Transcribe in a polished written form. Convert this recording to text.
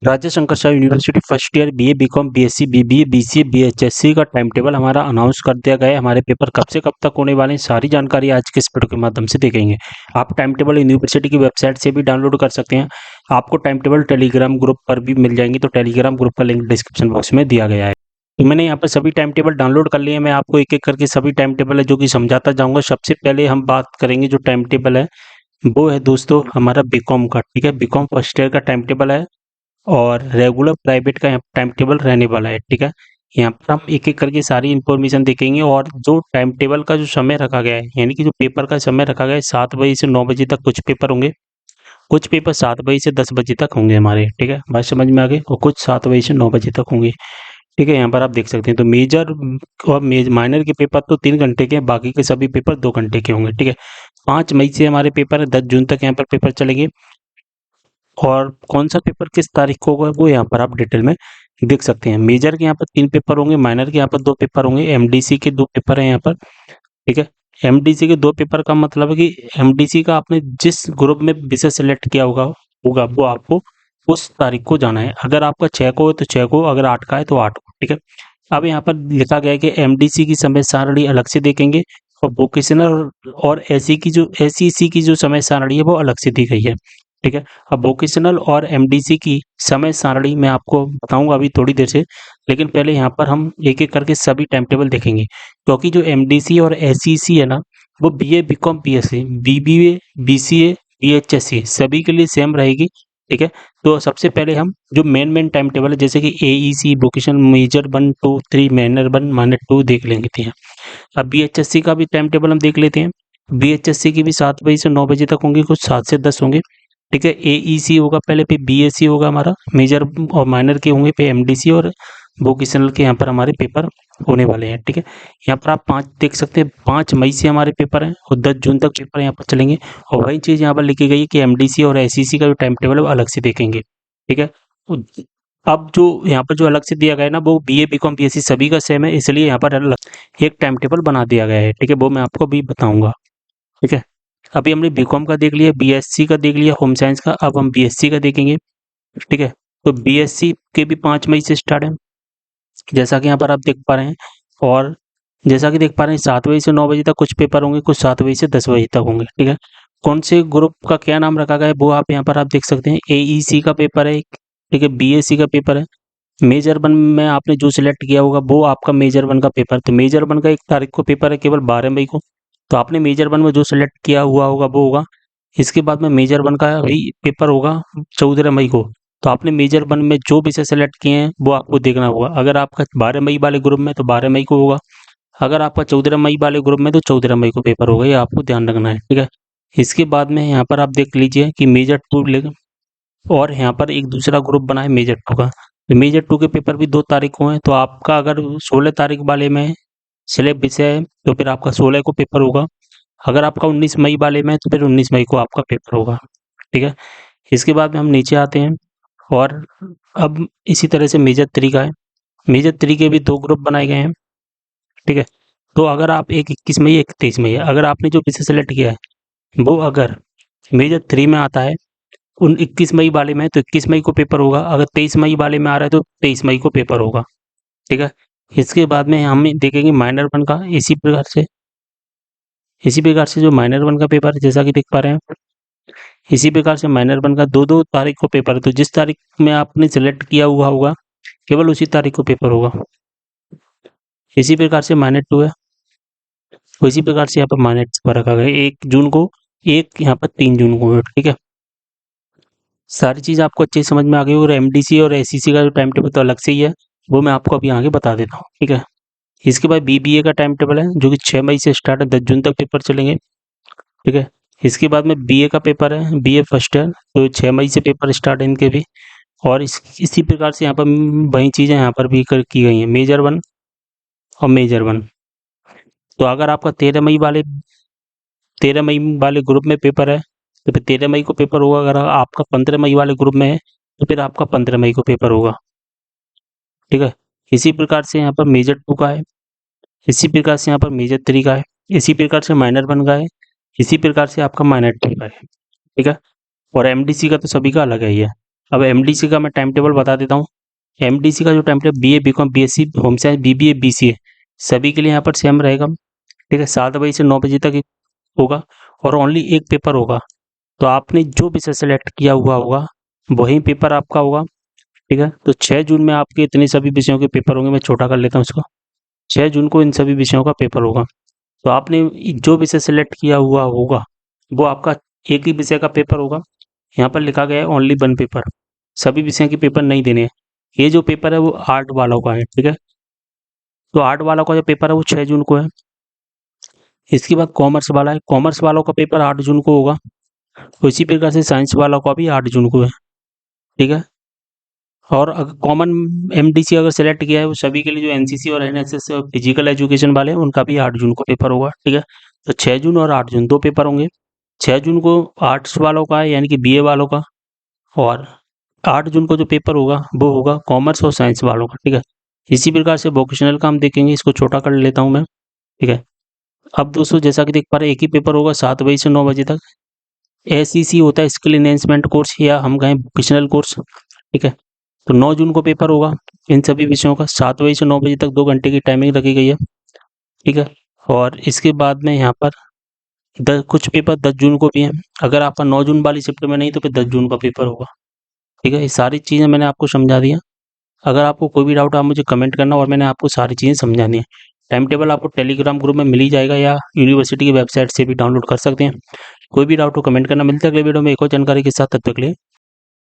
राज्य Shankarshah university first year BA BCom BSc BBA BCA बीएचएससी का टाइम टेबल हमारा अनाउंस कर दिया गया है। हमारे पेपर कब से कब तक होने वाले हैं, सारी जानकारी आज के इस वीडियो के माध्यम से देखेंगे। आप टाइम टेबल यूनिवर्सिटी की वेबसाइट से भी डाउनलोड कर सकते हैं। आपको टाइम टेबल टेलीग्राम ग्रुप पर भी मिल जाएंगे, तो टेलीग्राम ग्रुप का लिंक डिस्क्रिप्शन बॉक्स में दिया गया है। तो मैंने यहाँ पर सभी टाइम टेबल डाउनलोड कर लिए हैं। मैं आपको एक एक करके सभी टाइम टेबल है जो कि समझाता जाऊंगा। सबसे पहले हम बात करेंगे जो टाइम टेबल है वो है दोस्तों हमारा बीकॉम का। ठीक है, बीकॉम फर्स्ट ईयर का टाइम टेबल है और रेगुलर प्राइवेट का टाइम टेबल रहने वाला है। ठीक है, यहाँ पर हम एक एक करके सारी इन्फॉर्मेशन देखेंगे। और जो टाइम टेबल का जो समय रखा गया है, यानी कि जो पेपर का समय रखा गया है 7 बजे से 9 बजे तक कुछ पेपर होंगे, कुछ पेपर 7 बजे से 10 बजे तक होंगे हमारे। ठीक है, बात समझ में आ गई। और कुछ 7 बजे से 9 बजे तक होंगे। ठीक है, यहाँ पर आप देख सकते हैं। तो मेजर और माइनर के पेपर तो 3 घंटे के हैं, बाकी के सभी पेपर 2 घंटे के होंगे। ठीक है, 5 मई से हमारे पेपर है, 10 जून तक यहाँ पर पेपर चलेंगे। और कौन सा पेपर किस तारीख को होगा वो यहाँ पर आप डिटेल में देख सकते हैं। मेजर के यहाँ पर 3 पेपर होंगे, माइनर के यहाँ पर 2 पेपर होंगे, एमडीसी के 2 पेपर हैं यहाँ पर। ठीक है, एमडीसी के 2 पेपर का मतलब है कि एमडीसी का आपने जिस ग्रुप में विषय सेलेक्ट किया होगा होगा वो आपको उस तारीख को जाना है। अगर आपका 6 को है तो 6 को, अगर 8 का है तो 8 को। ठीक है, अब यहाँ पर लिखा गया है कि एमडीसी की समय सारणी अलग से देखेंगे और वोकेशनल और एसी की जो एसईसी की जो समय सारणी है वो अलग से दी गई है। ठीक है, अब वोकेशनल और एमडीसी की समय सारणी मैं आपको बताऊंगा अभी थोड़ी देर से, लेकिन पहले यहाँ पर हम एक एक करके सभी टाइम टेबल देखेंगे। क्योंकि जो एमडीसी और एसईसी है ना, वो BA BCom PSC BBA BCA बीएचएससी सभी के लिए सेम रहेगी। ठीक है, तो सबसे पहले हम जो मेन टाइम टेबल है जैसे कि AEC vocational major 1 2 3 minor 1 minor 2 देख लेंगे। ठीक है, अब बीएचएससी का भी टाइम टेबल हम देख लेते हैं। बीएचएससी की भी 7 बजे से 9 बजे तक होंगे, कुछ 7 से 10 होंगे। ठीक है, एईसी होगा पहले, पे बीएससी होगा हमारा, मेजर और माइनर के होंगे, पे एमडीसी और वोकेशनल के यहाँ पर हमारे पेपर होने वाले हैं। ठीक है, यहाँ पर आप 5 देख सकते हैं, 5 मई से हमारे पेपर हैं और 10 जून तक पेपर यहाँ पर चलेंगे। और वही चीज़ यहाँ पर लिखी गई है कि एमडीसी और एसईसी का जो टाइम टेबल है वो अलग से देखेंगे। ठीक है, तो अब जो यहाँ पर जो अलग से दिया गया है ना, वो बीए बीकॉम बीएससी सभी का सेम है, इसलिए यहाँ पर अलग एक टाइम टेबल बना दिया गया है। ठीक है, वो मैं आपको अभी बताऊंगा। ठीक है, अभी हमने बीकॉम का देख लिया, बीएससी का देख लिया, होम साइंस का, अब हम बीएससी का देखेंगे। ठीक है, तो बीएससी के भी 5 मई से स्टार्ट है, जैसा कि यहाँ पर आप देख पा रहे हैं। और जैसा कि देख पा रहे हैं 7 बजे से 9 बजे तक कुछ पेपर होंगे, कुछ 7 बजे से 10 बजे तक होंगे। ठीक है, कौन से ग्रुप का क्या नाम रखा गया है वो आप यहाँ पर आप देख सकते हैं। एईसी का पेपर है एक, ठीक है, बीएससी का पेपर है। मेजर 1 में आपने जो सिलेक्ट किया होगा वो आपका मेजर 1 का पेपर, तो मेजर 1 का 1 तारीख को पेपर है, केवल 12 मई को। तो आपने मेजर 1 में जो सिलेक्ट किया हुआ होगा वो होगा। इसके बाद में मेजर 1 का भी पेपर होगा 14 मई को। तो आपने मेजर 1 में जो विषय सेलेक्ट किए हैं वो आपको देखना होगा। अगर आपका 12 मई वाले ग्रुप में तो 12 मई को होगा, अगर आपका 14 मई वाले ग्रुप में तो 14 मई को पेपर होगा, ये आपको ध्यान रखना है। ठीक है, इसके बाद में यहाँ पर आप देख लीजिए कि मेजर 2 और यहाँ पर एक दूसरा ग्रुप बना है मेजर 2 का। तो मेजर 2 के पेपर भी 2 तारीख को हैं, तो आपका अगर 16 तारीख वाले में सिलेक्ट विषय है तो फिर आपका 16 को पेपर होगा। अगर आपका 19 मई वाले में है तो फिर 19 मई को आपका पेपर होगा। ठीक है, इसके बाद में हम नीचे आते हैं और अब इसी तरह से मेजर 3 का है। मेजर 3 के भी 2 ग्रुप बनाए गए हैं। ठीक है, तो अगर आप एक 21 मई एक 23 मई है, अगर आपने जो विषय सेलेक्ट किया है वो अगर मेजर 3 में आता है, उन 21 मई वाले में तो 21 मई को पेपर होगा, अगर 23 मई वाले में आ रहा है तो 23 मई को पेपर होगा। ठीक है, इसके बाद में हम देखेंगे माइनर 1 का। इसी प्रकार से जो माइनर 1 का पेपर है जैसा कि देख पा रहे हैं, इसी प्रकार से माइनर 1 का 2 तारीख को पेपर है, तो जिस तारीख में आपने सिलेक्ट किया हुआ होगा केवल उसी तारीख को पेपर होगा। इसी प्रकार से माइनर 2 है, उसी प्रकार से यहाँ पर माइनर 2 पर रखा गया है 1 जून को, एक यहाँ पर 3 जून को। ठीक है, सारी चीज़ आपको अच्छे से समझ में आ गई। और एमडीसी और एसईसी का जो टाइम टेबल तो अलग से ही है, वो मैं आपको अभी आगे बता देता हूँ। ठीक है, इसके बाद बीबीए का टाइम टेबल है जो कि 6 मई से स्टार्ट है, 10 जून तक पेपर चलेंगे। ठीक है, इसके बाद में बीए का पेपर है, बीए फर्स्ट ईयर, तो 6 मई से पेपर स्टार्ट है इनके भी। और इसी प्रकार से यहाँ पर वही चीज़ें यहाँ पर भी की गई हैं, मेजर 1 और मेजर 1। तो अगर आपका 13 मई वाले ग्रुप में पेपर है तो फिर 13 मई को पेपर होगा। अगर आपका 15 मई वाले ग्रुप में है तो फिर आपका 15 मई को पेपर होगा। ठीक है, इसी प्रकार से यहाँ पर मेजर 2 का है, इसी प्रकार से यहाँ पर मेजर 3 का है, इसी प्रकार से माइनर 1 का है, इसी प्रकार से आपका माइनर 2 का है। ठीक है, और एमडीसी का तो सभी का अलग है ही है। अब एमडीसी का मैं टाइम टेबल बता देता हूँ। एमडीसी का जो time table BA BCom BSc home science BBA BCA सभी के लिए यहाँ पर सेम रहेगा। ठीक है, 7 बजे से 9 बजे तक होगा और ओनली एक पेपर होगा। तो आपने जो विषय सेलेक्ट किया हुआ होगा वही पेपर आपका होगा। ठीक है, तो 6 जून में आपके इतने सभी विषयों के पेपर होंगे। मैं छोटा कर लेता हूँ इसको। 6 जून को इन सभी विषयों का पेपर होगा। तो आपने जो विषय सेलेक्ट किया हुआ होगा वो आपका एक ही विषय का पेपर होगा। यहाँ पर लिखा गया है ओनली 1 पेपर, सभी विषयों के पेपर नहीं देने हैं। ये जो पेपर है वो आर्ट वालों का है। ठीक है, तो आर्ट वालों का जो पेपर है वो 6 जून को है। इसके बाद कॉमर्स वाला है, कॉमर्स वालों का पेपर 8 जून को होगा। उसी प्रकार से साइंस वालों का भी 8 जून को है। ठीक है, और अगर कॉमन एमडीसी अगर सेलेक्ट किया है वो सभी के लिए, जो एनसीसी और एनएसएस और फिजिकल एजुकेशन वाले हैं उनका भी 8 जून को पेपर होगा। ठीक है, तो 6 जून और 8 जून 2 पेपर होंगे। 6 जून को आर्ट्स वालों का है यानी कि बीए वालों का, और 8 जून को जो पेपर होगा वो होगा कॉमर्स और साइंस वालों का। ठीक है, इसी प्रकार से वोकेशनल का हम देखेंगे, इसको छोटा कर लेता हूँ मैं। ठीक है, अब दोस्तों जैसा कि देख पा रहे हैं एक ही पेपर होगा 7 बजे से 9 बजे तक। एसईसी होता है स्किल एनहेंसमेंट कोर्स, या हम कहें वोकेशनल कोर्स। ठीक है, तो 9 जून को पेपर होगा इन सभी विषयों का, 7 बजे से 9 बजे तक 2 घंटे की टाइमिंग रखी गई है। ठीक है, और इसके बाद में यहाँ पर कुछ पेपर 10 जून को भी हैं। अगर आपका 9 जून वाली शिफ्ट में नहीं तो फिर 10 जून का पेपर होगा। ठीक है, ये सारी चीज़ें मैंने आपको समझा दी हैं। अगर आपको कोई भी डाउट है आप मुझे कमेंट करना, और मैंने आपको सारी चीज़ें समझानी है। टाइम टेबल आपको टेलीग्राम ग्रुप में मिल ही जाएगा, या यूनिवर्सिटी की वेबसाइट से भी डाउनलोड कर सकते हैं। कोई भी डाउट हो कमेंट करना। मिलते हैं अगले वीडियो में एक और जानकारी के साथ, तब तक के लिए